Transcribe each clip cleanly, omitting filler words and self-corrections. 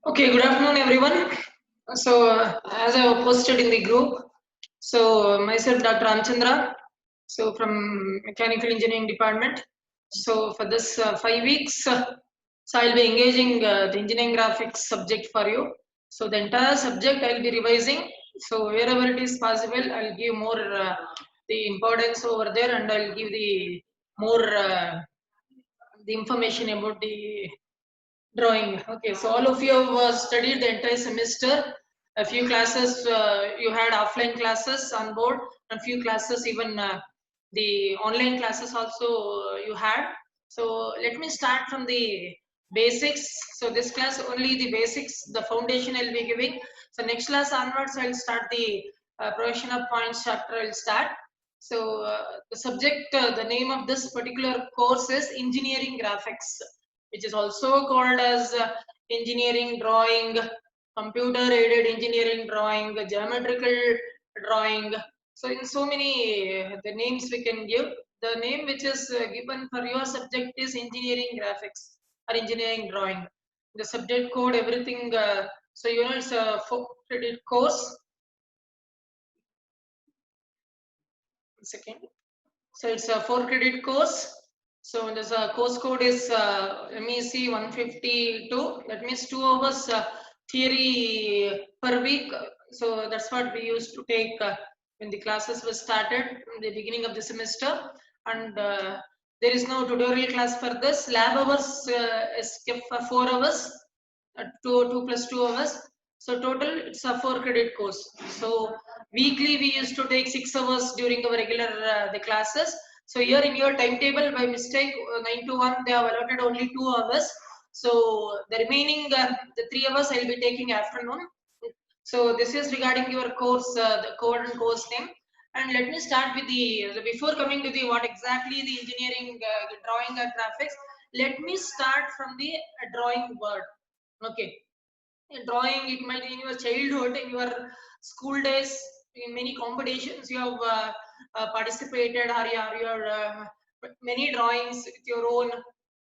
Okay, good afternoon, everyone. As I posted in the group, myself, Dr. Ramchandra, from Mechanical Engineering Department. For this 5 weeks, I'll be engaging the engineering graphics subject for you. So, the entire subject I'll be revising. So, wherever it is possible, I'll give more the importance over there, and I'll give the more the information about the drawing. Okay, so all of you have studied the entire semester. A few classes you had offline classes on board, and few classes even the online classes also you had. So let me start from the basics. So this class only the basics, the foundation I'll be giving. So next class onwards I'll start the projection of points chapter. I'll start. The subject, the name of this particular course is engineering graphics, which is also called as engineering drawing, computer aided engineering drawing, geometrical drawing. So in so many the names we can give. The name which is given for your subject is engineering graphics or engineering drawing. The subject code, everything. So you know it's a 4-credit course. One second. So it's a 4-credit course. So there's a course code is MEC 152. That means 2 hours theory per week. So that's what we used to take when the classes were started in the beginning of the semester. And there is no tutorial class for this. Lab hours is kept for 4 hours, 2 plus 2 hours. So total it's a 4-credit course. So weekly we used to take 6 hours during our regular the classes. So here in your timetable by mistake 9 to 1 they have allotted only 2 hours. So the remaining the 3 hours I'll be taking afternoon. So this is regarding your course, the code and course name. And let me start with the before coming to the what exactly the engineering drawing and graphics. Let me start from the drawing word. Okay, in drawing it might be in your childhood, in your school days, in many competitions you have participated, or your many drawings with your own.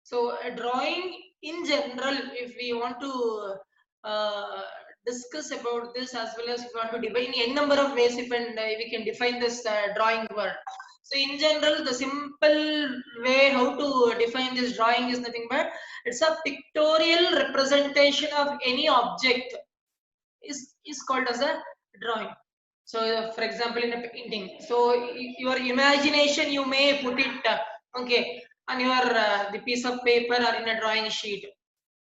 So drawing in general, if we want to uh, discuss about this, as well as if we want to define any number of ways, if and we can define this drawing word. So in general, the simple way how to define this drawing is nothing but it's a pictorial representation of any object is called as a drawing. So for example, in a painting, so your imagination you may put it okay on your the piece of paper or in a drawing sheet.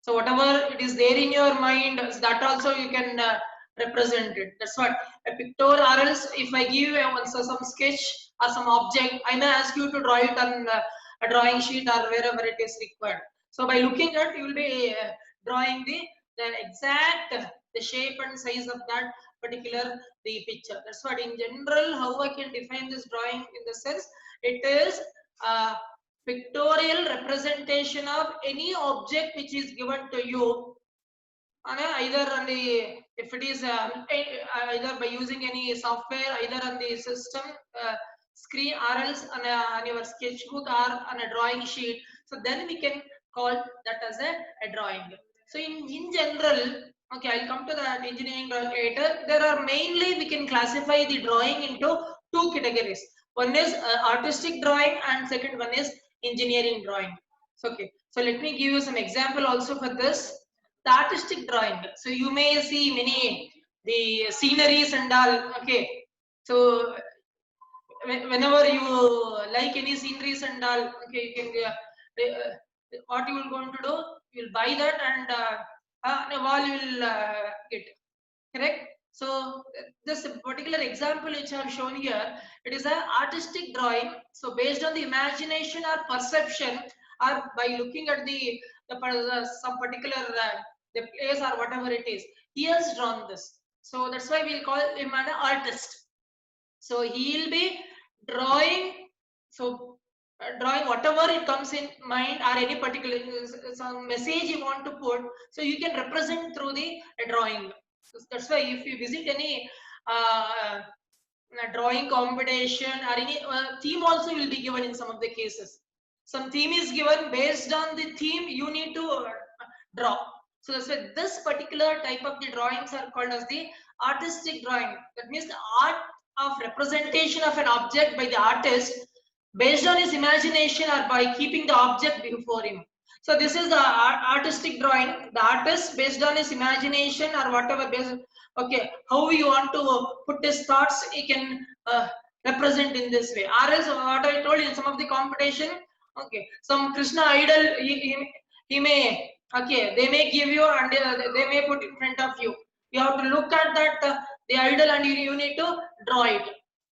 So whatever it is there in your mind, that also you can represent it. That's what a picture. Or else if I give some sketch or some object, I may ask you to draw it on a drawing sheet or wherever it is required. So by looking at, you will be drawing the exact the shape and size of that particular the picture. That's what in general how I can define this drawing, in the sense it is pictorial representation of any object which is given to you, and either on the, if it is either by using any software, either on the system screen, or else on your sketchbook or on a drawing sheet. So then we can call that as a drawing. So in general, okay, I'll come to that engineering drawing later. There are mainly we can classify the drawing into two categories. One is artistic drawing and second one is engineering drawing. So, okay, so let me give you some example also for this. The artistic drawing. So you may see many the sceneries and all. Okay, so whenever you like any sceneries and all, okay, you can what you will going to do? You will buy that and on a wall you will get. Correct. So this particular example which I have shown here, it is an artistic drawing. So based on the imagination or perception, or by looking at some particular the place or whatever it is, he has drawn this. So that's why we call him an artist. So he will be drawing. So drawing whatever it comes in mind, or any particular some message you want to put, so you can represent through the drawing. So that's why if you visit any drawing competition or any theme also will be given in some of the cases. Some theme is given, based on the theme you need to draw. So that's why this particular type of the drawings are called as the artistic drawing. That means the art of representation of an object by the artist based on his imagination or by keeping the object before him. So this is the artistic drawing. The artist based on his imagination or whatever based, okay, how you want to put his thoughts, he can represent in this way. Or else what I told you in some of the competition, okay, some Krishna idol, he may, okay, they may give you and they may put in front of you. You have to look at that the idol and you need to draw it.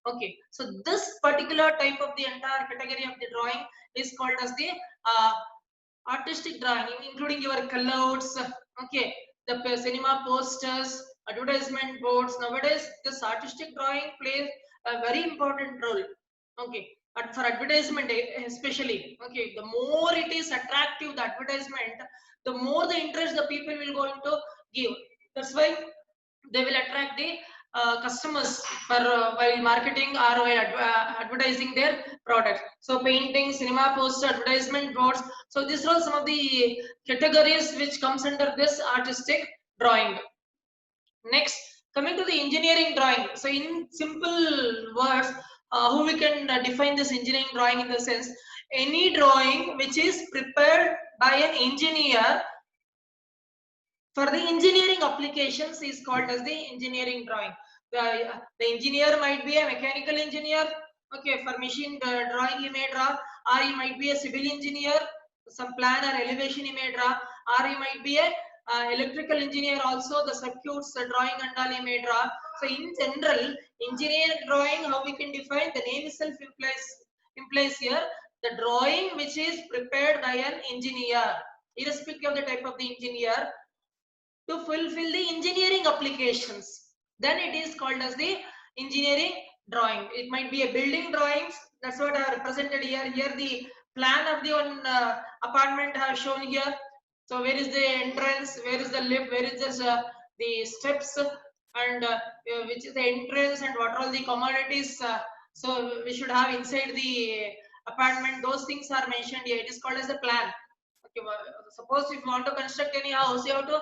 Okay, so this particular type of the entire category of the drawing is called as the artistic drawing, including your callouts, okay, the cinema posters, advertisement boards. Nowadays, this artistic drawing plays a very important role. Okay, and for advertisement especially, okay, the more it is attractive, the advertisement, the more the interest the people will going to give. That's why they will attract the customers for while marketing or while advertising their product. So painting, cinema poster, advertisement boards. So these are some of the categories which comes under this artistic drawing. Next, coming to the engineering drawing. So in simple words, how we can define this engineering drawing in the sense, any drawing which is prepared by an engineer for the engineering applications is called as the engineering drawing. The engineer might be a mechanical engineer, okay, for machine drawing he may draw, or he might be a civil engineer, some plan or elevation he may draw, or he might be a electrical engineer also, the circuits, the drawing and all he may draw. So in general, engineer drawing, how we can define, the name itself implies here, the drawing which is prepared by an engineer, irrespective of the type of the engineer, to fulfill the engineering applications, then it is called as the engineering drawing. It might be a building drawings, that's what I have represented here. Here the plan of the one apartment I have shown here. So where is the entrance, where is the lift, where is this, the steps, and which is the entrance, and what are all the commodities so we should have inside the apartment. Those things are mentioned here. It is called as a plan. Okay, suppose if you want to construct any house, you have to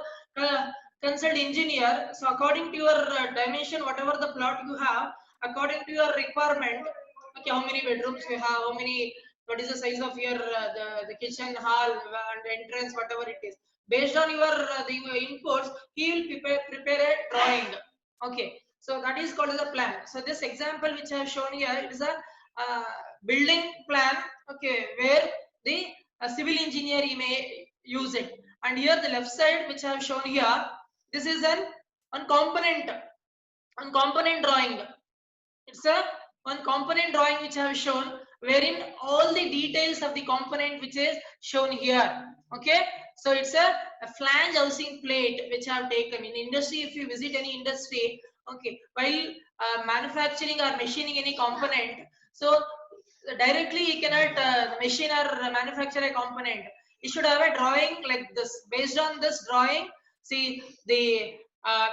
consult engineer. So according to your dimension, whatever the plot you have, according to your requirement, okay, how many bedrooms you have, how many, what is the size of your the kitchen, hall, and entrance, whatever it is. Based on your the inputs, he will prepare a drawing. Okay, so that is called as a plan. So this example which I have shown here, it is a building plan. Okay, where the civil engineer he may use it. And here the left side which I have shown here, this is an component drawing. It's a one component drawing which I have shown, wherein all the details of the component which is shown here. Okay, so it's a flange housing plate which I have taken. In industry, if you visit any industry, okay, while manufacturing or machining any component, so directly you cannot machine or manufacture a component. You should have a drawing like this. Based on this drawing, see uh,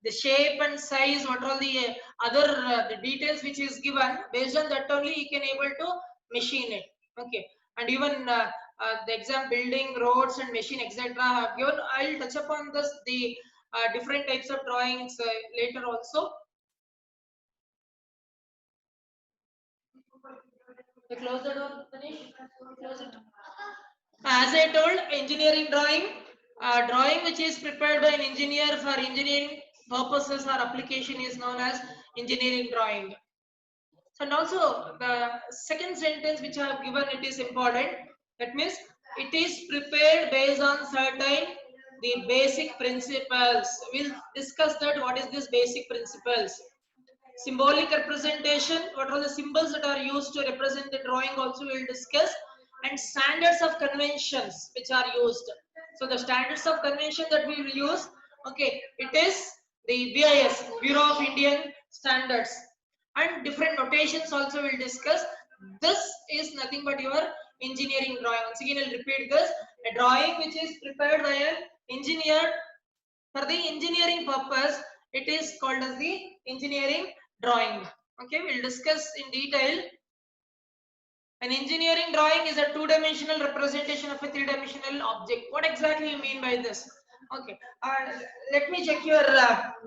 the shape and size, what are the other the details which is given. Based on that only you can able to machine it. Okay, and even the exam building, roads and machine, etc. have given. I'll touch upon this the different types of drawings later also. You close the door, Tanish. Close it. As I told, engineering drawing, drawing which is prepared by an engineer for engineering purposes or application is known as engineering drawing. And also the second sentence which I have given, it is important. That means it is prepared based on certain the basic principles. We'll discuss that. What is this basic principles? Symbolic representation, what are the symbols that are used to represent the drawing also we'll discuss, and standards of conventions which are used. So the standards of convention that we will use, okay, it is the BIS, Bureau of Indian Standards, and different notations also we'll discuss. This is nothing but your engineering drawing. Once again I'll repeat this, a drawing which is prepared by an engineer for the engineering purpose, it is called as the engineering drawing. Okay, we'll discuss in detail. An engineering drawing is a two-dimensional representation of a three-dimensional object. What exactly you mean by this? Okay. Let me check your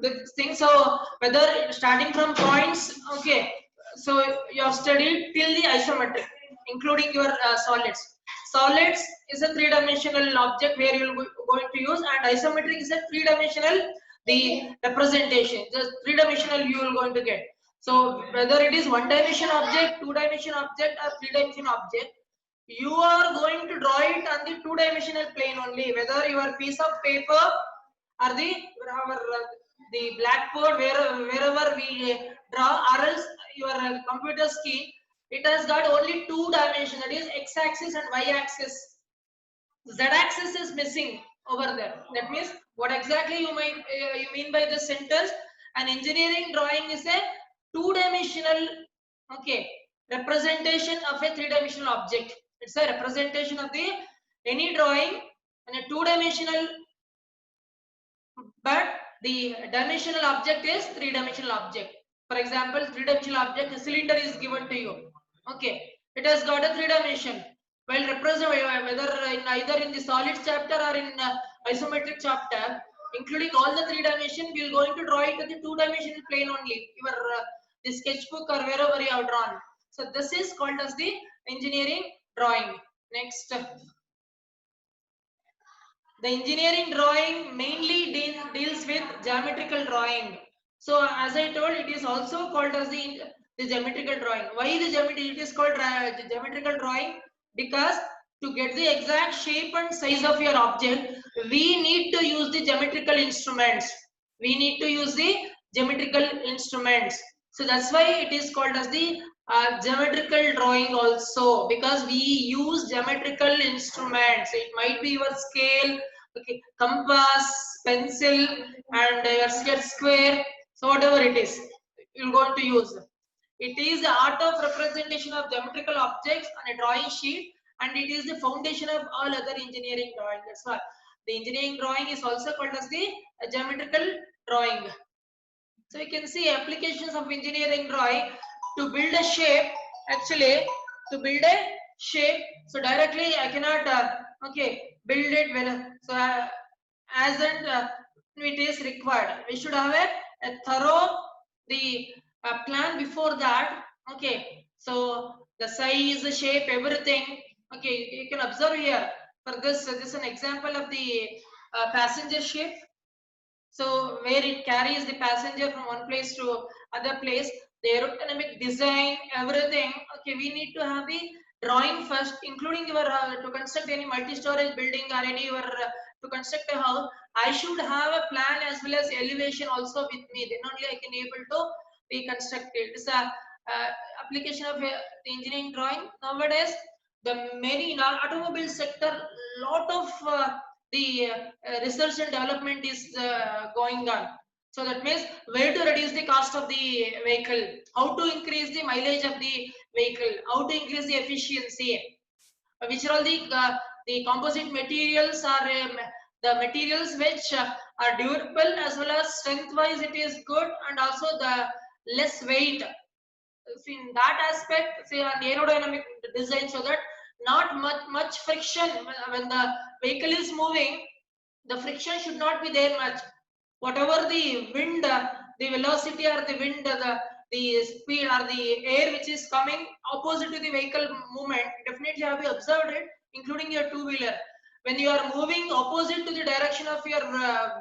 this thing. So whether starting from points, okay. So you have studied till the isometric, including your solids. Solids is a three-dimensional object where you will going to use, and isometric is a three-dimensional the representation. The three-dimensional you will going to get. So whether it is one-dimension object, two-dimension object, or three-dimension object, you are going to draw it on the two-dimensional plane only. Whether your piece of paper or the blackboard, wherever we draw, or else your computer screen, it has got only two dimensions, that is x-axis and y-axis. Z-axis is missing over there. That means what exactly you mean by this sentence? An engineering drawing is a two-dimensional, okay, representation of a three-dimensional object. It's a representation of the any drawing in a two-dimensional, but the dimensional object is three-dimensional object. For example, three-dimensional object, a cylinder is given to you. Okay, it has got a three dimension. Well, represent whether in either in the solids chapter or in isometric chapter, including all the three dimension, we are going to draw it in the two-dimensional plane only. Your the sketchbook or wherever you have drawn. So this is called as the engineering drawing. Next. The engineering drawing mainly deals with geometrical drawing. So as I told, it is also called as the geometrical drawing. Why the geometry? It is called the geometrical drawing because to get the exact shape and size of your object, we need to use the geometrical instruments. We need to use the geometrical instruments. So that's why it is called as the geometrical drawing also, because we use geometrical instruments. It might be your scale, okay, compass, pencil, and your set square. So whatever it is, you're going to use. It is the art of representation of geometrical objects on a drawing sheet, and it is the foundation of all other engineering drawing. That's why the engineering drawing is also called as the geometrical drawing. So you can see applications of engineering drawing to build a shape. Actually, to build a shape, so directly I cannot okay build it well. So as it is required, we should have a thorough the plan before that. Okay, so the size, the shape, everything. Okay, you can observe here. For this, this is an example of the passenger ship. So where it carries the passenger from one place to other place, the aerodynamic design, everything. Okay, we need to have the drawing first, including your to construct any multi-storage building or any your to construct a house. I should have a plan as well as elevation also with me. Then only I can able to reconstruct it. It's a application of the engineering drawing nowadays. The many in our automobile sector, lot of the research and development is going on. So that means where to reduce the cost of the vehicle, how to increase the mileage of the vehicle, how to increase the efficiency, which are all the composite materials are the materials which are durable as well as strength wise it is good, and also the less weight. So in that aspect, say an aerodynamic design, so that not much friction when the vehicle is moving, the friction should not be there much. Whatever the wind, the velocity or the wind, the speed or the air which is coming opposite to the vehicle movement, definitely have you observed it, including your two-wheeler. When you are moving opposite to the direction of your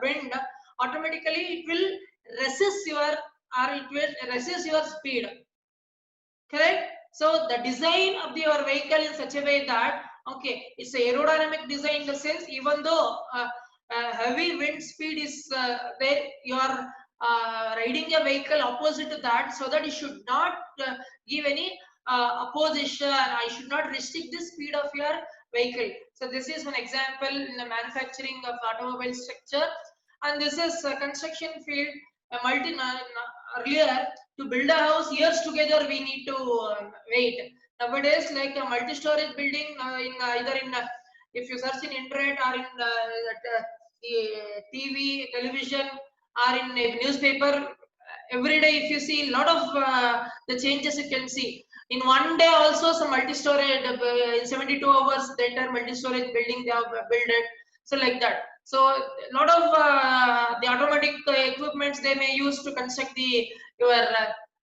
wind, automatically it will resist your speed. Correct? So the design of your vehicle in such a way that, okay, it's aerodynamic design in the sense, even though heavy wind speed is there, you are riding a vehicle opposite to that, so that you should not give any opposition. I should not restrict the speed of your vehicle. So this is one example in the manufacturing of automobile structure, and this is a construction field. Earlier, to build a house years together we need to wait. Nowadays, like a multi-storage building in either in if you search in internet or in the TV, television, or in a newspaper, every day if you see a lot of the changes you can see. In one day also some multi-storage in 72 hours the entire multi-storage building they have built it. So like that. So a lot of the automatic equipments they may use to construct the your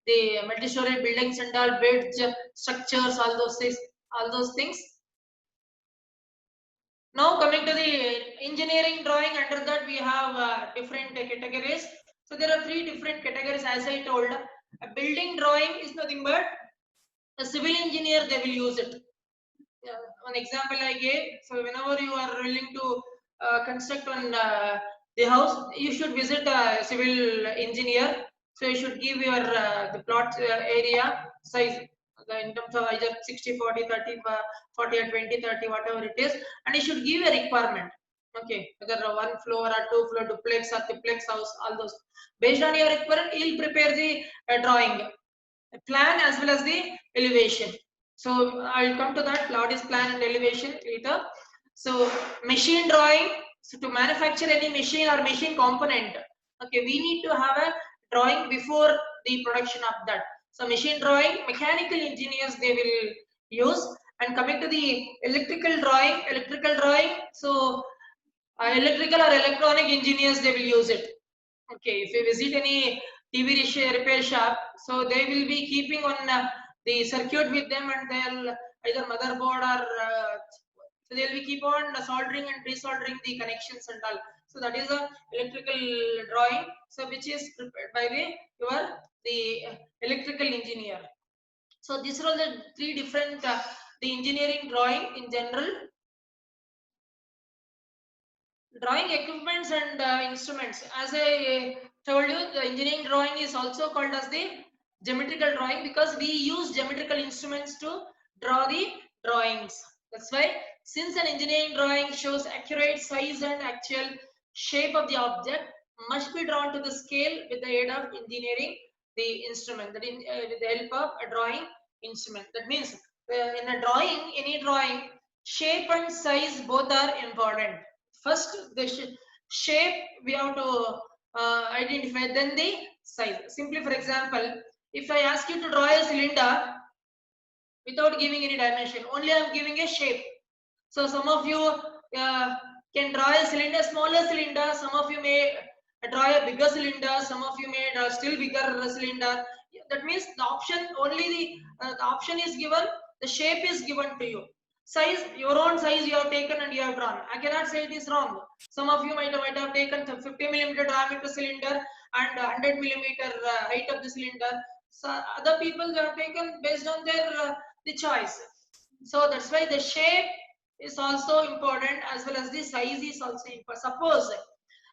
the multi-story buildings and all, bridge structures, all those things, all those things. Now coming to the engineering drawing, under that we have different categories. So there are three different categories as I told. A building drawing is nothing but a civil engineer, they will use it. One example I gave. So whenever you are willing to construct on the house, you should visit a civil engineer. So you should give your the plot area size in terms of either 60, 40, 30, 40 or 20, 30, whatever it is, and you should give a requirement. Okay, whether a one floor or two floor duplex or triplex house, all those. Based on your requirement, he'll prepare the drawing, plan as well as the elevation. So I'll come to that, what is plan and elevation later. So machine drawing, so to manufacture any machine or machine component, okay, we need to have a drawing before the production of that. So machine drawing, mechanical engineers they will use. And coming to the electrical drawing, so electrical or electronic engineers they will use it. Okay, if you visit any TV repair shop, so they will be keeping on the circuit with them, and they'll either motherboard or so they'll be keep on soldering and resoldering the connections and all. So that is a electrical drawing. So which is prepared by the electrical engineer. So these are all the three different the engineering drawing in general. Drawing equipments and instruments. As I told you, the engineering drawing is also called as the geometrical drawing because we use geometrical instruments to draw the drawings. That's why, since an engineering drawing shows accurate size and actual shape of the object, must be drawn to the scale with the aid of engineering the instrument. That in with the help of a drawing instrument. That means in a drawing, any drawing, shape and size both are important. First the shape we have to identify, then the size. Simply, for example, if I ask you to draw a cylinder without giving any dimension, only I am giving a shape. So some of you can draw a cylinder, smaller cylinder, some of you may draw a bigger cylinder, some of you may draw still bigger cylinder. That means the option, only the option is given, the shape is given to you. Size, your own size you have taken and you have drawn. I cannot say it is wrong. Some of you might have taken 50 millimeter diameter cylinder and 100 millimeter height of the cylinder. So other people they have taken based on their the choice. So that's why the shape is also important as well as the size is also important. Suppose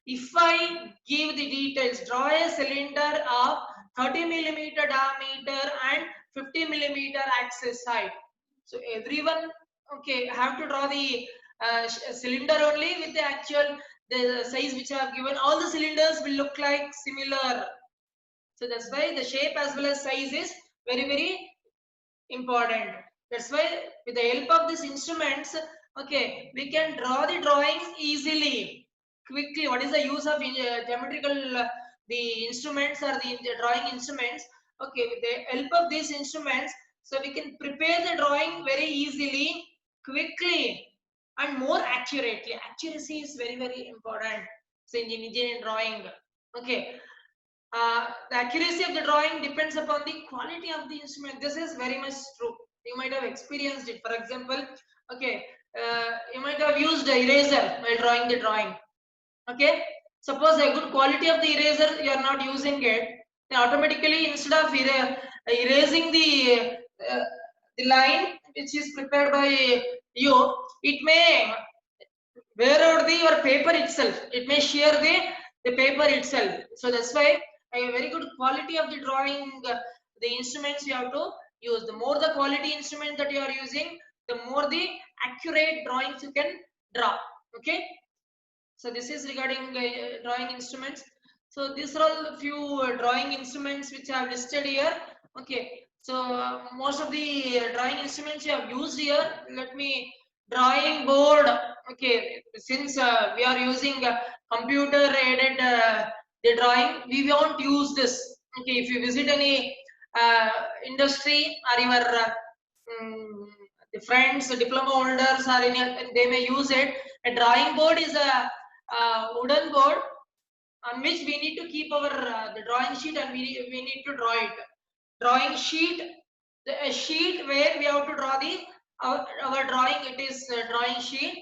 if I give the details, draw a cylinder of 30 millimeter diameter and 50 millimeter axis height. So everyone, okay, have to draw the cylinder only with the actual the size which I have given. All the cylinders will look like similar. So that's why the shape as well as size is very, very important. That's why with the help of these instruments, okay, we can draw the drawings easily, quickly. What is the use of geometrical the instruments or the drawing instruments? Okay, with the help of these instruments, so we can prepare the drawing very easily, quickly, and more accurately. Accuracy is very, very important. So in engineering drawing, okay. The accuracy of the drawing depends upon the quality of the instrument. This is very much true. You might have experienced it. For example, okay, you might have used an eraser while drawing the drawing. Okay, suppose a good quality of the eraser you are not using it, then automatically instead of erasing the line which is prepared by you, it may wear out your paper itself. It may shear the paper itself. So that's why a very good quality of the drawing, the instruments you have to use. The more the quality instrument that you are using, the more the accurate drawings you can draw. Okay. So this is regarding drawing instruments. So these are all few drawing instruments which I have listed here. Okay. So most of the drawing instruments you have used here. Let me drawing board. Okay. Since we are using computer aided the drawing, we won't use this. Okay. If you visit any industry or your the friends, diploma holders, or any, they may use it. A drawing board is a wooden board on which we need to keep our the drawing sheet, and we need to draw it. Drawing sheet, a sheet where we have to draw the our drawing. It is drawing sheet.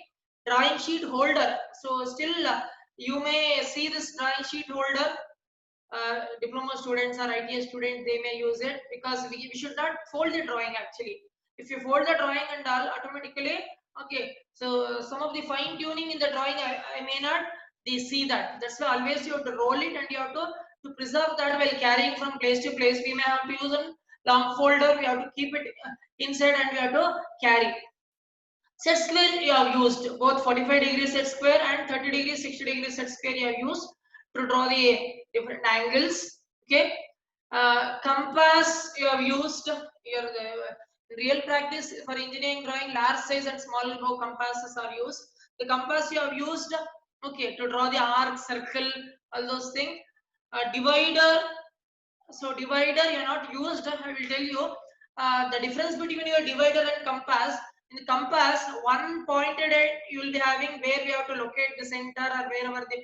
Drawing sheet holder. So still you may see this drawing sheet holder. Diploma students or ITS students, they may use it, because we should not fold the drawing actually. If you fold the drawing and all, automatically, okay, so some of the fine tuning in the drawing I may not they see that. That's why always you have to roll it, and you have to preserve that while carrying from place to place. We may have to use a long folder, we have to keep it inside, and we have to carry. Set square you have used, both 45 degree set square and 30 degree 60 degree set square you have used to draw the different angles. Okay, compass you have used. Your real practice for engineering drawing, large size and small bow compasses are used. The compass you have used, okay, to draw the arc, circle, all those things. Divider, so divider you are not used. I will tell you the difference between your divider and compass. In the compass, one pointed end you will be having where we have to locate the center or wherever the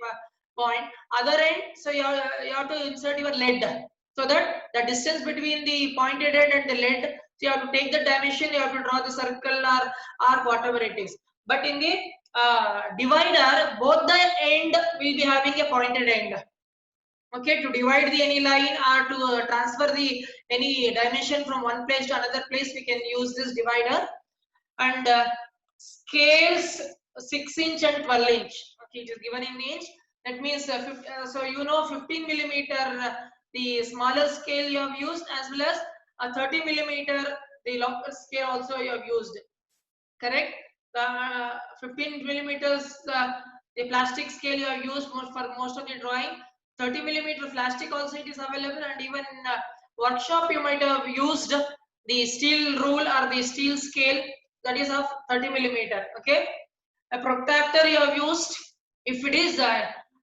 point. Other end, so you have to insert your lead, so that the distance between the pointed end and the lead, so you have to take the dimension, you have to draw the circle or whatever it is. But in the divider, both the end will be having a pointed end. Okay, to divide the any line or to transfer the any dimension from one place to another place, we can use this divider. And scales 6 inch and 12 inch. Okay, it is given in inch. That means so you know 15 millimeter the smaller scale you have used, as well as a 30 millimeter the longer scale also you have used. Correct? 15 millimeters the plastic scale you have used for most of the drawing. 30 millimeter plastic also it is available, and even in workshop you might have used the steel rule or the steel scale, that is of 30 millimeter. Okay, a protractor you have used. If it is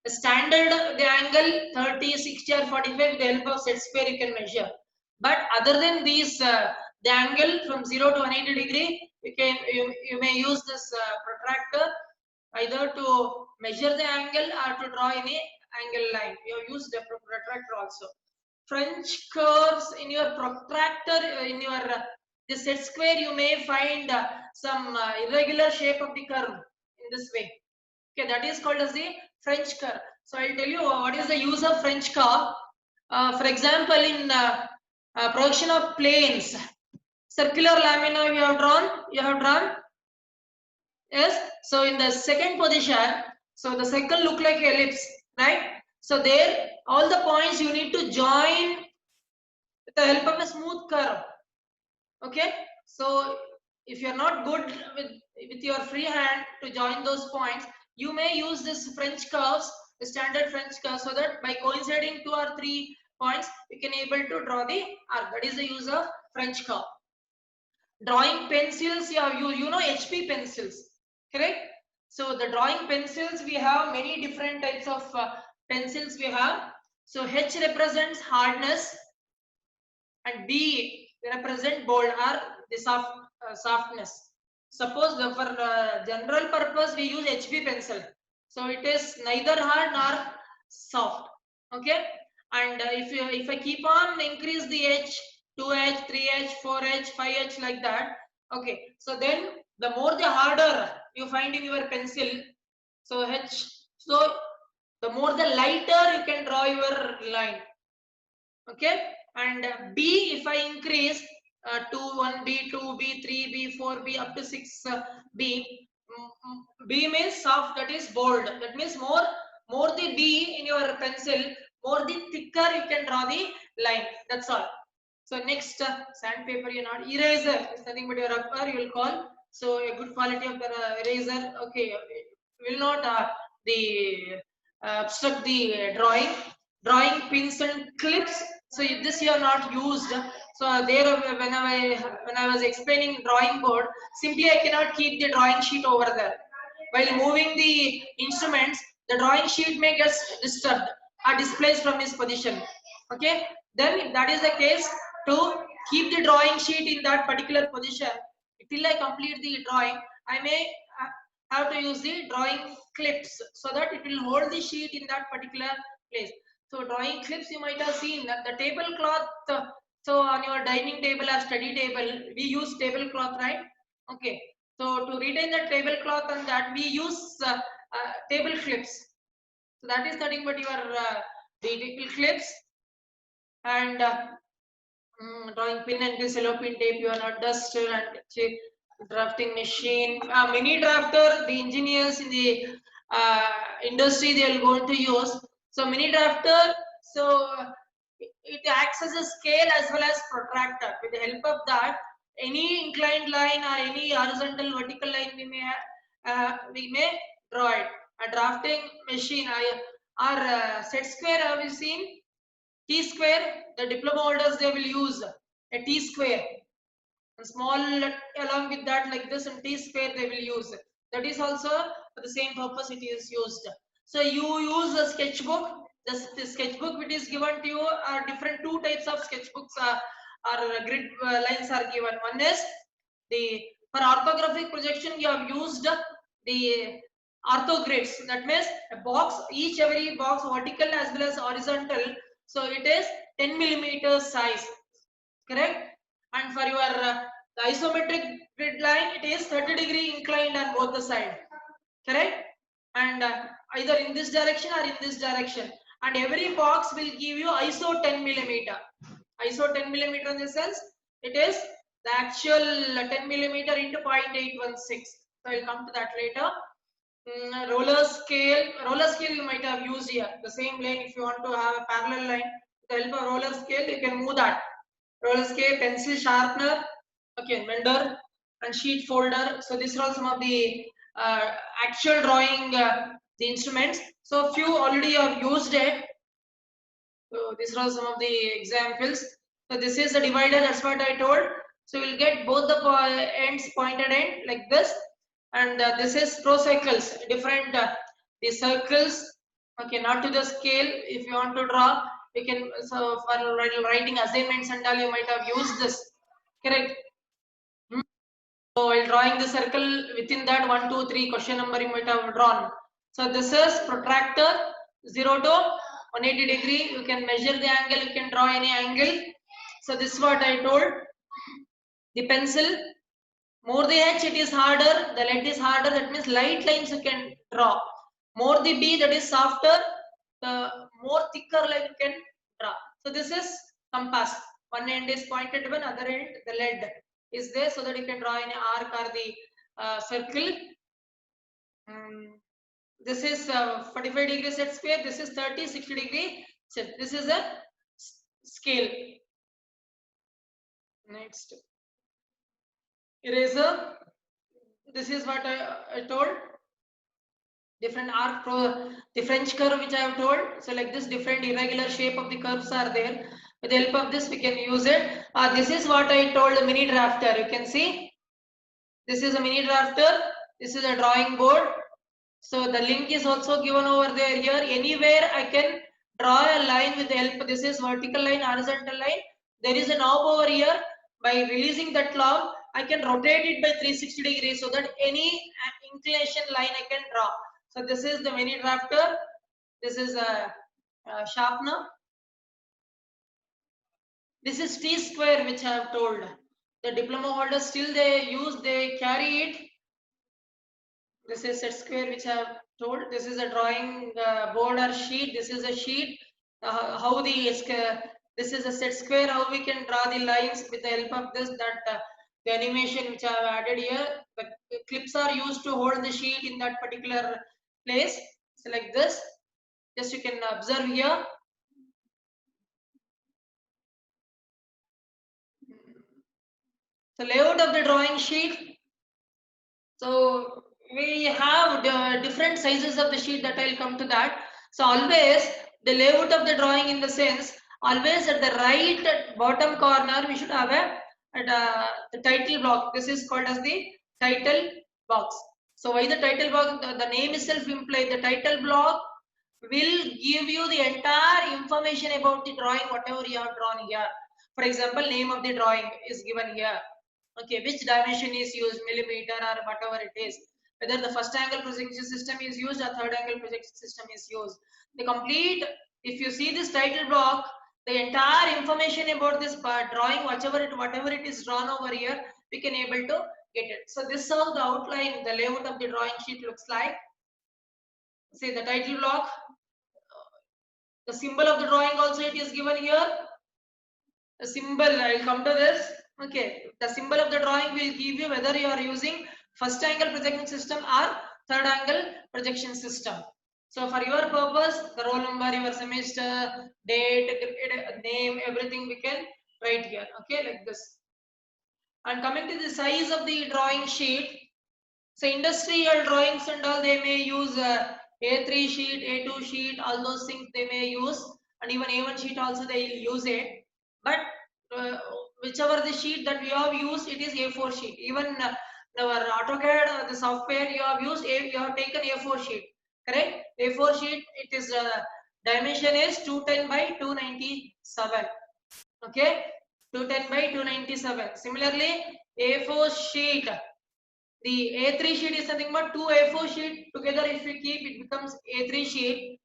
standard the angle 30, 60 or 45, with the help of set square you can measure. But other than these the angle from 0 to 180 degree, you may use this protractor either to measure the angle or to draw any angle line. You have used the protractor also. French curves in your protractor, in your the set square, you may find some irregular shape of the curve in this way. Okay, that is called as the French curve. So I'll tell you what is the use of French curve. For example, in projection of planes, circular lamina you have drawn. Yes. So in the second position, so the circle look like ellipse, right? So there, all the points you need to join with the help of a smooth curve. Okay. So if you are not good with your free hand to join those points, you may use this French curves, the standard French curve, so that by coinciding 2 or 3 points, you can able to draw the arc. That is the use of French curve. Drawing pencils, you know HP pencils, correct? So the drawing pencils, we have many different types of pencils we have. So H represents hardness and B represent bold or the softness. Suppose for general purpose we use HB pencil, so it is neither hard nor soft. Okay, and if I keep on increase the H, 2H, 3H, 4H, 5H like that. Okay, so then the more the harder you find in your pencil, so H, so the more the lighter you can draw your line. Okay, and B, if I increase 2, 1B, 2B, 3B, 4B up to 6B, B means soft, that is bold. That means more the B in your pencil, more the thicker you can draw the line. That's all. So next, sandpaper, you're not eraser. It's nothing but your rubber you will call. So a good quality of the eraser. Okay, will not obstruct the drawing. Drawing pins and clips. So if this you are not used. So there when I was explaining drawing board, simply I cannot keep the drawing sheet over there. While moving the instruments, the drawing sheet may get disturbed or displaced from its position. Okay. Then if that is the case, to keep the drawing sheet in that particular position till I complete the drawing, I may have to use the drawing clips so that it will hold the sheet in that particular place. So drawing clips, you might have seen that the tablecloth. So on your dining table or study table, we use tablecloth, right? Okay. So to retain the tablecloth on that, we use table clips. So that is nothing but your table clips and drawing pin and cellophane tape, you are not duster and drafting machine. Mini drafter, the engineers in the industry, they are going to use. So mini drafter, so it acts as a scale as well as protractor. With the help of that, any inclined line or any horizontal vertical line we may draw it. A drafting machine or set square, have you seen? T square, the diploma holders, they will use a T square. And small along with that like this and T square they will use. That is also for the same purpose it is used. So you use a sketchbook. The sketchbook which is given to you are different two types of sketchbooks or grid lines are given. One is the for orthographic projection you have used the orthogrids. That means a box, every box vertical as well as horizontal. So it is 10 millimeter size, correct? And for your the isometric grid line, it is 30-degree inclined on both the side, correct? And either in this direction or in this direction. And every box will give you ISO 10 millimeter. ISO 10 millimeter in the sense, it is the actual 10 millimeter into 0.816. So I will come to that later. Roller scale you might have used here. The same line, if you want to have a parallel line, with the help of roller scale, you can move that. Roller scale, pencil sharpener, okay, mender, and sheet folder. So these are all some of the actual drawing the instruments. So few already have used it. So these are all some of the examples. So this is the divider, that's what I told. So we'll get both the ends pointed end like this. And this is pro circles, different the circles, okay, not to the scale. If you want to draw, you can, so for writing assignments and all, you might have used this, correct? So while drawing the circle, within that 1, 2, 3 question number you might have drawn. So this is protractor, 0 to 180 degree. You can measure the angle, you can draw any angle. So this is what I told. The pencil, more the H it is harder, the lead is harder, that means light lines you can draw. More the B, that is softer, the more thicker line you can draw. So this is compass. One end is pointed one, other end the lead is there, so that you can draw any arc or the circle. This is 45 degree set square, this is 30, 60 degree set. This is a scale. Next, eraser. This is what I told. Different arc, the French curve which I have told. So like this, different irregular shape of the curves are there. With the help of this, we can use it. This is what I told, the mini drafter. You can see. This is a mini drafter. This is a drawing board. So the link is also given over there. Here, anywhere I can draw a line with the help. This is vertical line, horizontal line. There is a knob over here. By releasing that knob, I can rotate it by 360 degrees so that any inclination line I can draw. So this is the mini drafter. This is a sharpener. This is T square which I have told. The diploma holders still they use, they carry it. This is set square which I have told. This is a drawing board or sheet. This is a sheet. How this is a set square. How we can draw the lines with the help of this, that the animation which I have added here. The clips are used to hold the sheet in that particular place. So like this. Just you can observe here. So layout of the drawing sheet. So we have different sizes of the sheet, that I'll come to that. So always the layout of the drawing, in the sense, always at the right bottom corner we should have the title block. This is called as the title box. So why the title box? The name itself implies the title block will give you the entire information about the drawing, whatever you have drawn here. For example, name of the drawing is given here. Okay, which dimension is used, millimeter or whatever it is. whether the first angle projection system is used or third angle projection system is used. The complete, if you see this title block, the entire information about this drawing, whatever it is drawn over here, we can able to get it. So this is how the outline, the layout of the drawing sheet looks like. See the title block, the symbol of the drawing also it is given here. The symbol, I will come to this. Okay, the symbol of the drawing will give you whether you are using first angle projection system or third angle projection system. So for your purpose, the roll number, your semester, date, name, everything we can write here. Okay, like this. And coming to the size of the drawing sheet, so industrial drawings and all, they may use A3 sheet, A2 sheet, all those things they may use, and even A1 sheet also they will use it. But whichever the sheet that we have used, it is A4 sheet. Even our AutoCAD, the software you have used, you have taken A4 sheet, correct? A4 sheet, it is dimension is 210 by 297. Okay, 210 by 297. Similarly, A4 sheet. The A3 sheet is nothing but two A4 sheet together. If we keep, it becomes A3 sheet.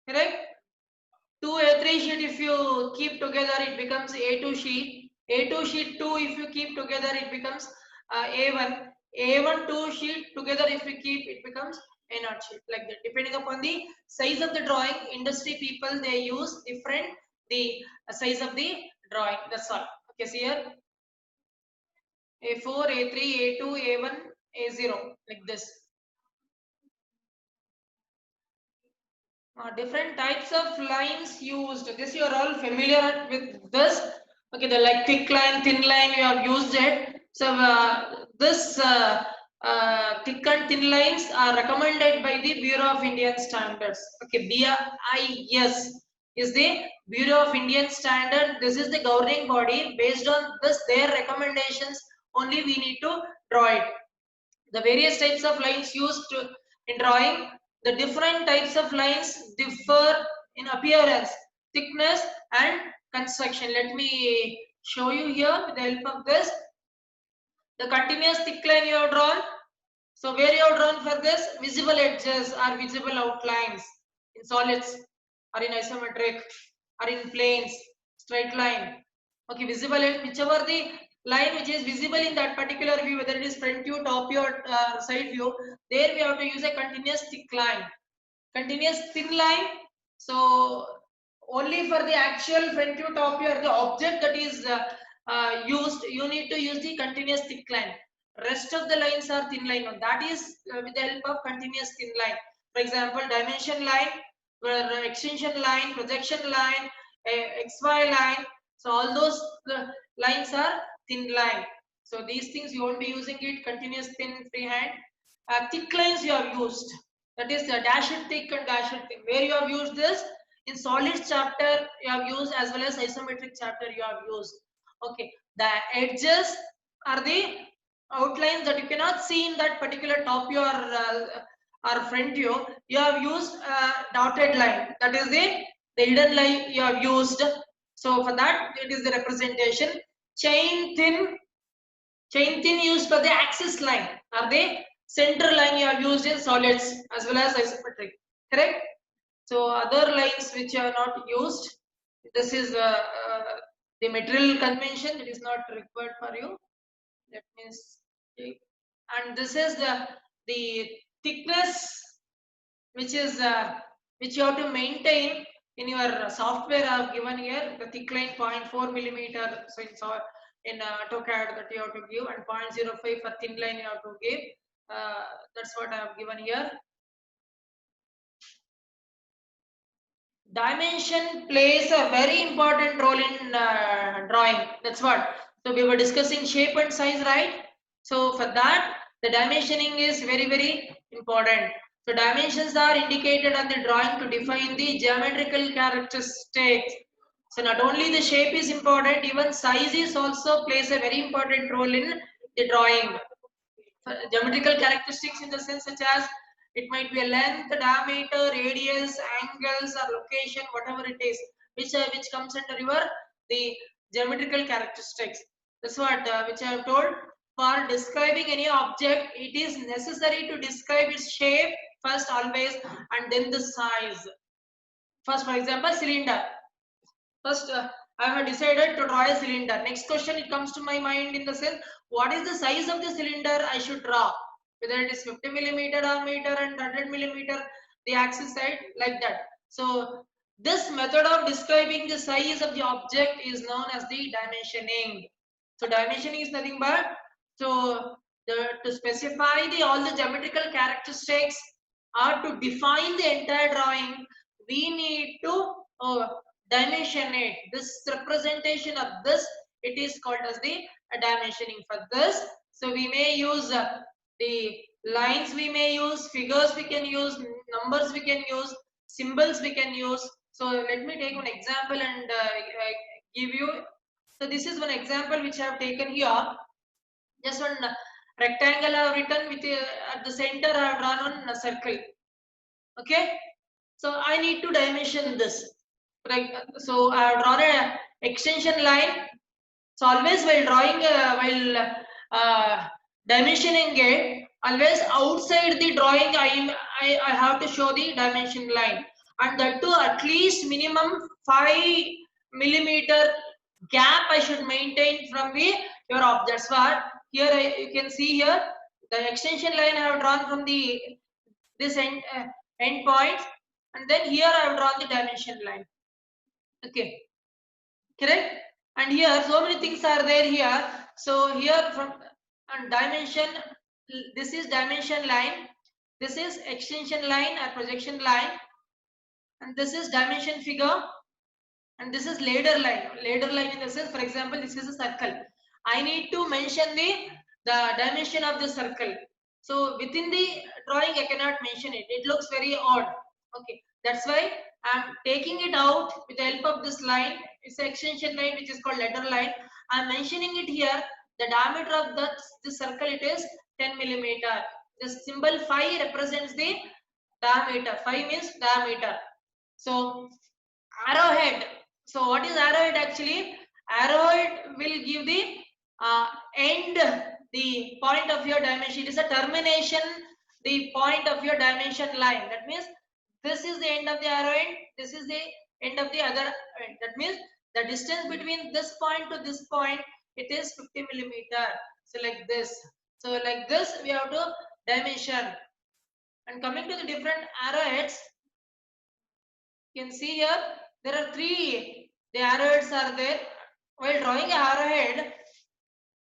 Correct? Two A3 sheet if you keep together, it becomes A2 sheet. A2 sheet 2 if you keep together, it becomes A1. A1 2 sheet together if we keep, it becomes A0 sheet, like that. Depending upon the size of the drawing, industry people they use different the size of the drawing. That's all. Okay, see here. A4, A3, A2, A1, A0, like this. Different types of lines used. This you are all familiar with this. Okay, the like thick line, thin line, you have used it. So this thick and thin lines are recommended by the Bureau of Indian Standards. Okay, BIS is the Bureau of Indian Standard. This is the governing body. Based on this, their recommendations only we need to draw it. The various types of lines used in drawing, the different types of lines differ in appearance, thickness and construction. Let me show you here with the help of this. The continuous thick line you have drawn. So where you have drawn for this, visible edges or visible outlines in solids or in isometric or in planes, straight line. Okay, visible edge, whichever the line which is visible in that particular view, whether it is front view, top view or side view, there we have to use a continuous thick line. Continuous thin line, so only for the actual front view, top view or the object that is used, you need to use the continuous thick line. Rest of the lines are thin line. That is with the help of continuous thin line. For example, dimension line, extension line, projection line, XY line. So all those lines are thin line. So these things you won't be using it continuous thin freehand. Thick lines you have used. That is dashed thick and dashed thin. Where you have used this? In solids chapter you have used, as well as isometric chapter you have used. Okay, the edges are the outlines that you cannot see in that particular top view or front view. You have used dotted line. That is the hidden line you have used. So for that, it is the representation. Chain thin used for the axis line, are the center line you have used in solids as well as isometric. Correct? So other lines which are not used, this is the material convention. It is not required for you. Let me see. And this is the thickness which is which you have to maintain in your software. I have given here the thick line 0.4 millimeter. So in AutoCAD that you have to give, and 0.05 for thin line you have to give. That's what I have given here. Dimension plays a very important role in drawing. That's what. So we were discussing shape and size, right? So for that, the dimensioning is very important. So dimensions are indicated on the drawing to define the geometrical characteristics. So not only the shape is important, even size is also plays a very important role in the drawing. Geometrical characteristics in the sense such as it might be a length, diameter, radius, angles or location, whatever it is, which comes under your the geometrical characteristics. That's what which I have told. for describing any object, it is necessary to describe its shape first always, and then the size. First, for example, cylinder. First, I have decided to draw a cylinder. Next question, it comes to my mind in the sense, what is the size of the cylinder I should draw? Whether it is 50 millimeter diameter and 100 millimeter, the axis side, like that. So, this method of describing the size of the object is known as the dimensioning. So, dimensioning is nothing but to specify all the geometrical characteristics or to define the entire drawing, we need to dimension it. This representation of this, it is called as the dimensioning for this. So we may use the lines, we may use figures, we can use numbers, we can use symbols, we can use. So let me take one example and give you. So this is one example which I have taken here. Just one rectangle I have written with at the center I have drawn on a circle. Okay, so I need to dimension this. Like, so I have drawn a extension line. So always while drawing, dimensioning it, always outside the drawing, I have to show the dimension line, and that too at least minimum 5 millimeter gap I should maintain from the your objects. What here you can see here the extension line I have drawn from the this end point, and then here I have drawn the dimension line. Okay, correct. And here so many things are there here. So here from and dimension, this is dimension line, this is extension line or projection line, and this is dimension figure, and this is ladder line. Ladder line in the sense, for example, this is a circle. I need to mention the dimension of the circle. So within the drawing I cannot mention it. It looks very odd. Okay, that's why I'm taking it out with the help of this line. It's an extension line which is called ladder line. I'm mentioning it here. The diameter of this circle, it is 10 millimeter. The symbol phi represents the diameter. Phi means diameter. So arrowhead. So what is arrowhead actually? Arrowhead will give the end, the point of your dimension. It is a termination, the point of your dimension line. That means this is the end of the arrowhead, this is the end of the other end. That means the distance between this point to this point, it is 50 millimeter. So like this. So like this we have to dimension. And coming to the different arrowheads, you can see here there are three. The arrowheads are there. While drawing an arrowhead,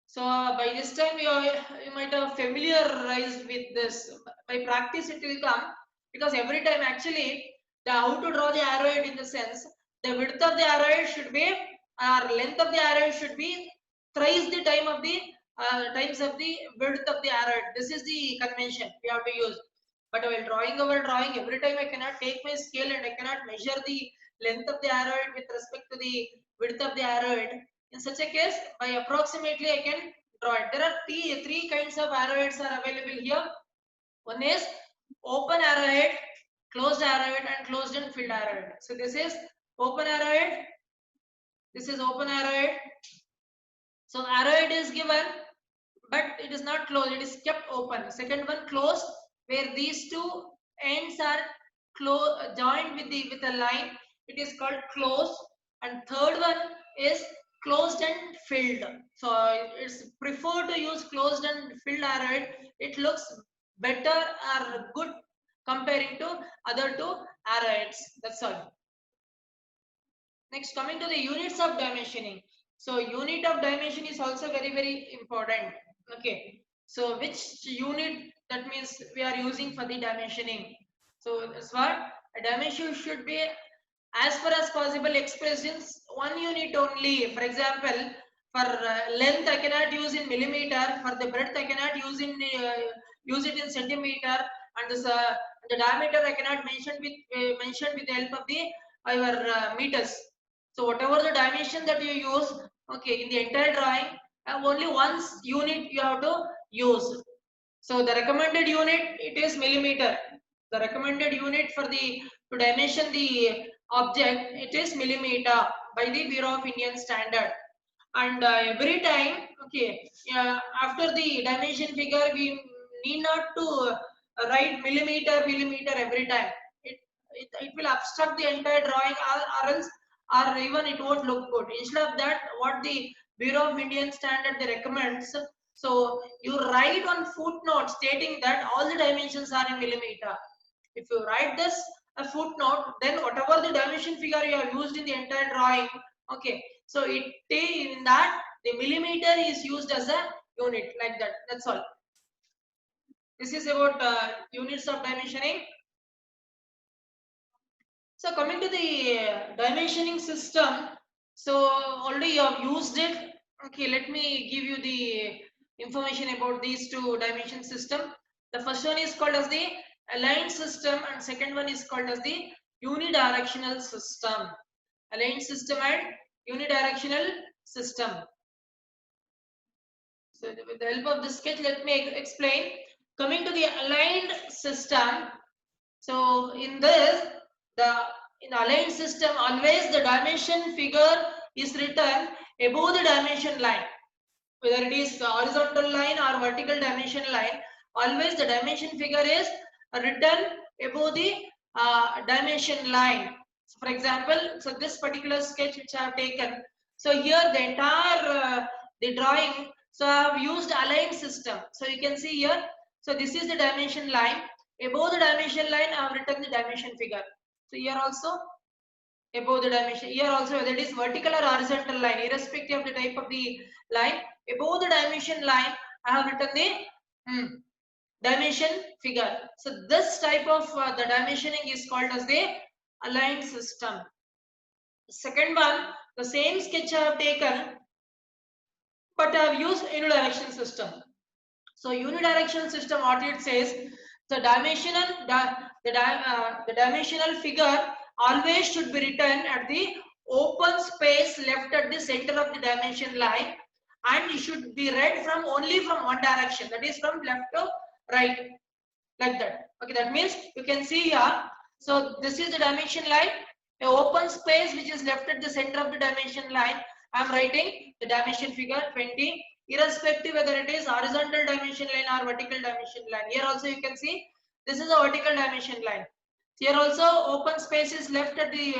so by this time you might have familiarized with this. By practice it will come, because every time actually the how to draw the arrowhead in the sense, the width of the arrowhead should be or length of the arrowhead should be thrice the time of the times of the width of the arrowhead. This is the convention we have to use. But while drawing every time I cannot take my scale and I cannot measure the length of the arrowhead with respect to the width of the arrowhead. In such a case, by approximately I can draw it. There are three kinds of arrowheads are available here. One is open arrowhead, closed arrowhead, and closed and filled arrowhead. So this is open arrowhead. This is open arrowhead. So arrowhead is given, but it is not closed. It is kept open. Second one, closed, where these two ends are joined with a line. It is called closed. And third one is closed and filled. So it's preferred to use closed and filled arrowhead. It looks better or good comparing to other two arrowheads. That's all. Next, coming to the units of dimensioning. So unit of dimension is also very important. Okay. So which unit, that means we are using for the dimensioning. So that's what a dimension should be as far as possible expressed in one unit only. For example, for length I cannot use in millimeter. For the breadth I cannot use it in centimeter, and this, the diameter I cannot mention with the help of the your meters. So whatever the dimension that you use, okay, in the entire drawing, only one unit you have to use. So the recommended unit, it is millimeter. The recommended unit for the to dimension the object, it is millimeter by the Bureau of Indian Standard. and every time, okay, after the dimension figure, we need not to write millimeter every time. It will obstruct the entire drawing, or else, or even it won't look good. Instead of that, what the Bureau of Indian Standard they recommends, so you write on footnote stating that all the dimensions are in millimeter. If you write this a footnote, then whatever the dimension figure you have used in the entire drawing, okay, so in that the millimeter is used as a unit, like that. That's all. This is about units of dimensioning. So coming to the dimensioning system, so already you have used it. Okay, let me give you the information about these two dimension system. The first one is called as the aligned system, and second one is called as the unidirectional system. Aligned system and unidirectional system. So with the help of this sketch, let me explain. Coming to the aligned system, so in this, the in aligned system, always the dimension figure is written above the dimension line. Whether it is the horizontal line or vertical dimension line, always the dimension figure is written above the dimension line. So for example, so this particular sketch which I have taken, so here the entire the drawing, so I have used aligned system. So you can see here, so this is the dimension line. Above the dimension line, I have written the dimension figure. So here also above the dimension, here also whether it is vertical or horizontal line, irrespective of the type of the line, above the dimension line, I have written the dimension figure. So this type of the dimensioning is called as the aligned system. Second one, the same sketch I have taken, but I have used unidirectional system. So unidirectional system, what it says, the the dimensional figure always should be written at the open space left at the center of the dimension line, and it should be read from only from one direction, that is from left to right, like that. Okay, that means you can see here. So this is the dimension line, a open space which is left at the center of the dimension line. I am writing the dimension figure 20, irrespective whether it is horizontal dimension line or vertical dimension line. Here also you can see this is a vertical dimension line. Here also open space is left at the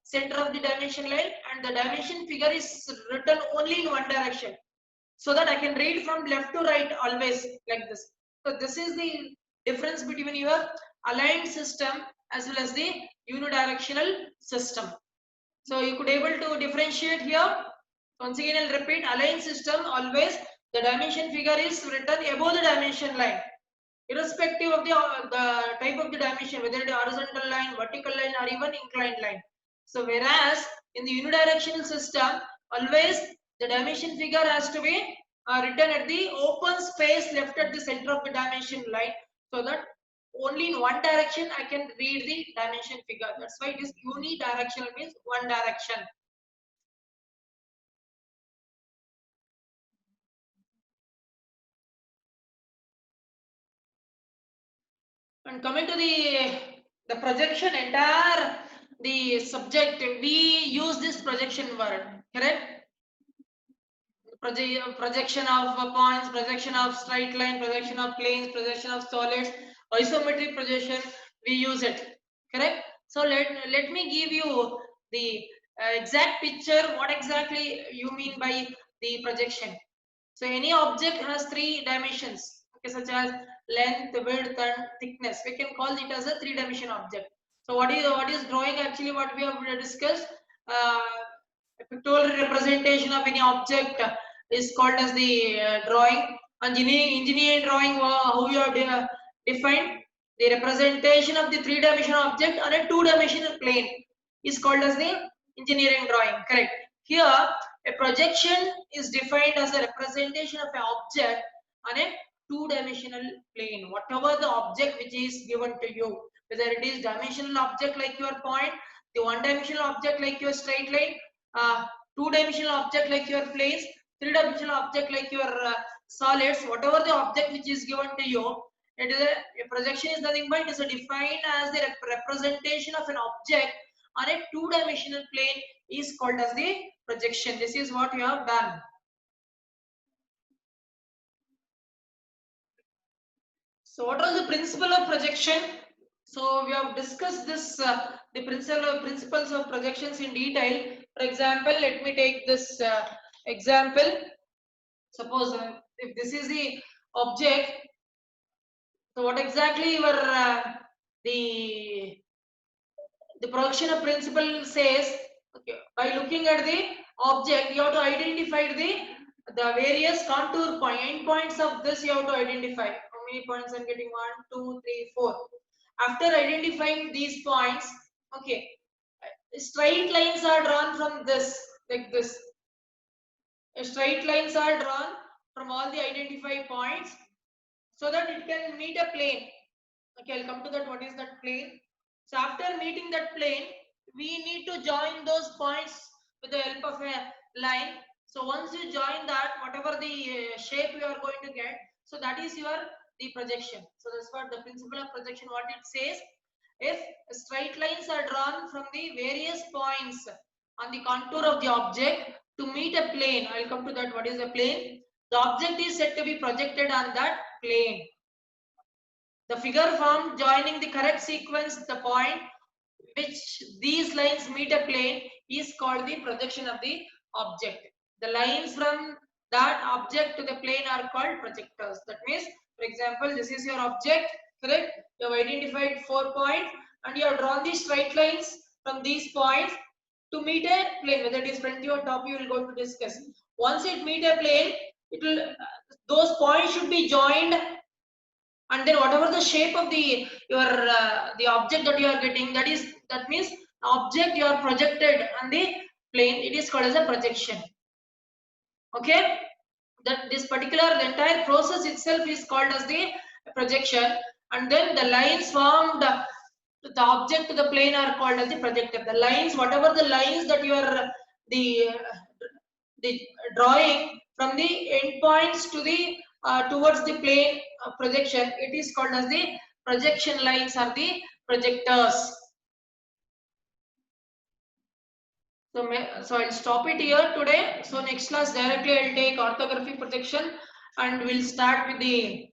center of the dimension line, and the dimension figure is written only in one direction, so that I can read from left to right always, like this. So this is the difference between your aligned system as well as the unidirectional system. So you could able to differentiate here. Once again I'll repeat, aligned system, always the dimension figure is written above the dimension line, irrespective of the type of the dimension, whether it is horizontal line, vertical line, or even inclined line. So whereas in the unidirectional system, always the dimension figure has to be written at the open space left at the center of the dimension line, so that only in one direction I can read the dimension figure. That's why it is unidirectional, means one direction. And coming to the projection, entire the subject, we use this projection word, correct? Projection of points, projection of straight line, projection of planes, projection of solids, isometric projection, we use it, correct? So let me give you the exact picture, what exactly you mean by the projection. So any object has three dimensions, okay, such as length, width, and thickness. We can call it as a three-dimension object. So what is drawing actually? What we have discussed, a pictorial representation of any object is called as the drawing. Engineering drawing, how you have defined the representation of the three-dimensional object on a two-dimensional plane is called as the engineering drawing. Correct. Here, a projection is defined as a representation of an object on a two-dimensional plane. Whatever the object which is given to you, whether it is dimensional object like your point, the one-dimensional object like your straight line, two-dimensional object like your planes, three-dimensional object like your solids, whatever the object which is given to you, it is a projection is nothing but it is defined as the representation of an object on a two-dimensional plane is called as the projection. This is what you have done. So what was the principle of projection? So we have discussed this the principles of projections in detail. For example, let me take this example. Suppose if this is the object, so what exactly your the projection of principle says? Okay, by looking at the object, you have to identify the various contour endpoints of this. You have to identify how many points I'm getting. 1, 2, 3, 4. After identifying these points, okay, straight lines are drawn from this, like this. Straight lines are drawn from all the identified points so that it can meet a plane. Okay, I'll come to that. What is that plane? So after meeting that plane, we need to join those points with the help of a line. So once you join that, whatever the shape you are going to get, so that is your the projection. So that's what the principle of projection, what it says. If straight lines are drawn from the various points on the contour of the object to meet a plane, I'll come to that. What is a plane? The object is said to be projected on that plane. The figure formed joining the correct sequence, the point which these lines meet a plane, is called the projection of the object. The lines from that object to the plane are called projectors. That means, for example, this is your object, correct? You have identified 4 points and you have drawn these straight lines from these points to meet a plane. Whether it is front view or top view, we will go to discuss. Once it meet a plane, it will those points should be joined, and then whatever the shape of the the object that you are getting, that means object you are projected on the plane, it is called as a projection. Okay, that this particular the entire process itself is called as the projection, and then the lines formed the object to the plane are called as the projector. The lines, whatever the lines that you are the drawing from the endpoints to the towards the plane projection, it is called as the projection lines or the projectors. So I'll stop it here today. So next class directly I'll take orthographic projection and we'll start with the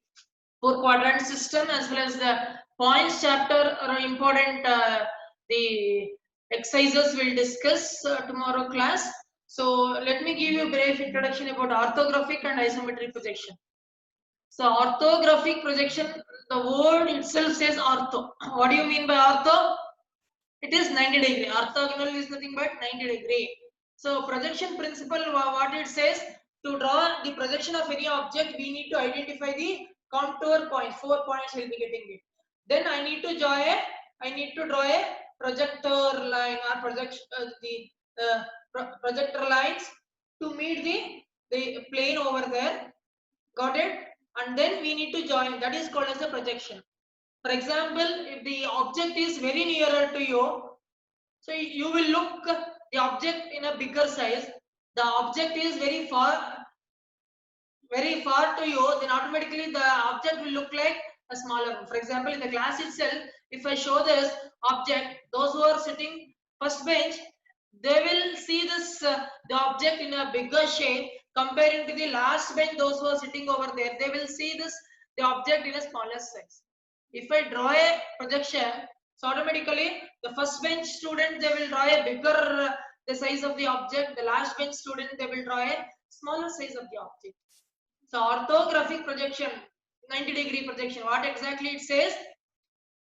4 quadrant system as well as the points chapter are important. The exercises we'll discuss tomorrow class. So let me give you a brief introduction about orthographic and isometric projection. So orthographic projection, the word itself says ortho. What do you mean by ortho? It is 90 degree. Orthogonal is nothing but 90 degree. So projection principle, what it says, to draw the projection of any object, we need to identify the contour points. 4 points will be getting it. Then I need to draw a projector line or projector lines to meet the plane over there. Got it? And then we need to join. That is called as a projection. For example, if the object is very nearer to you, so you will look the object in a bigger size. The object is very far to you, then automatically the object will look like a smaller one. For example, in the class itself, if I show this object, those who are sitting first bench, they will see this the object in a bigger shape comparing to the last bench. Those who are sitting over there, they will see the object in a smaller size. If I draw a projection, so automatically the first bench student, they will draw a bigger the size of the object. The last bench student, they will draw a smaller size of the object. So orthographic projection, 90 degree projection, what exactly it says?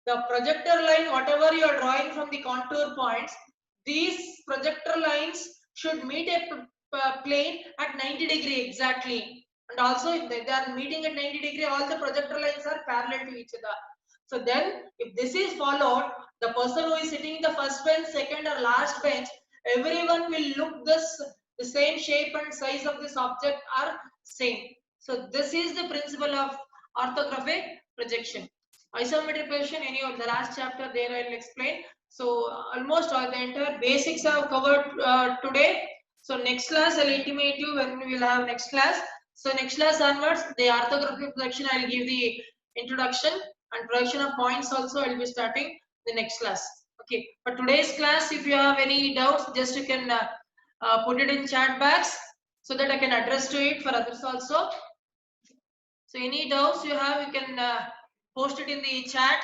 The projector line, whatever you are drawing from the contour points, these projector lines should meet a plane at 90 degree exactly. And also if they are meeting at 90 degree, all the projector lines are parallel to each other. So then if this is followed, the person who is sitting in the first bench, second or last bench, everyone will look the same shape and size of this object are same. So this is the principle of orthographic projection. Isometric projection, any of the last chapter there I will explain. So almost all the entire basics are covered today. So next class I'll intimate you when we will have next class. So next class onwards, the orthographic projection I will give the introduction, and projection of points also I will be starting the next class. Okay, for today's class, if you have any doubts, just you can put it in chat box so that I can address to it for others also. So any doubts you have, you can post it in the chat.